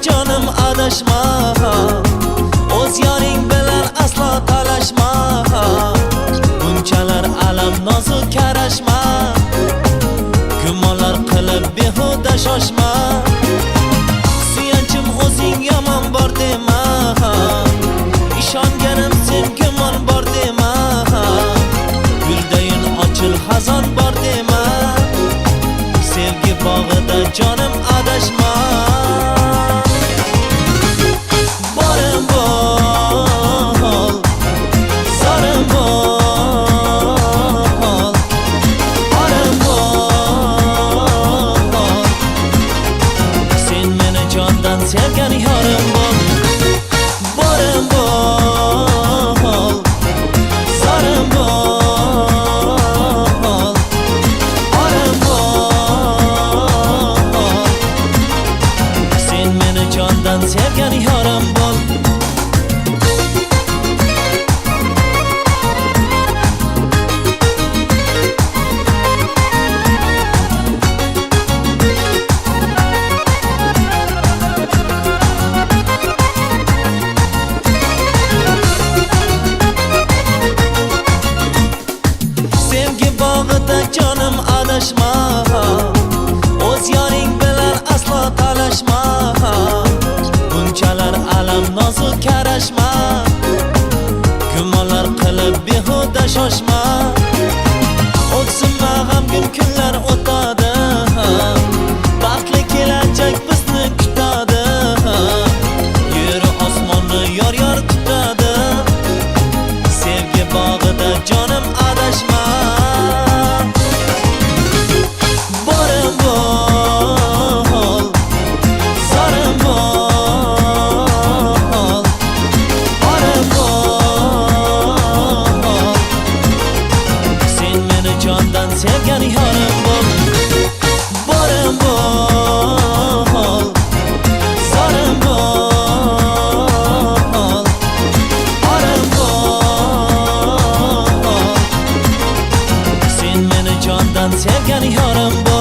Canım adashma, o'z yoring bilan aslo talashma. Bunchalar alam nozu karashma, gumonlar qilib behuda shoshma. Suyanchim o'zing yomon bor dema, ishonganim sen gumon bor dema. Guldayin ochil xazon bor dema, sevgi bog'ida jonim adashma. Sevgan yorim bol, borim bol, zorim bol, orim bol. Sen meni jondan sevgan yorim bol. Canım adashma, o'z yoring bilan aslo talashma. Bunchalar alam nozu karashma, gumonlar qilib behuda shoshma. O'tsinma g'amgin kunlar o'tadi, baxtli kelajak bizni kutadi. Yer osmonni yor yor tutadi, sevgi bog'ida jonim adashma. Sevgan yorim bol, borim bol, zorim bol, orim bol. Sen meni jondan sevgan yorim bol.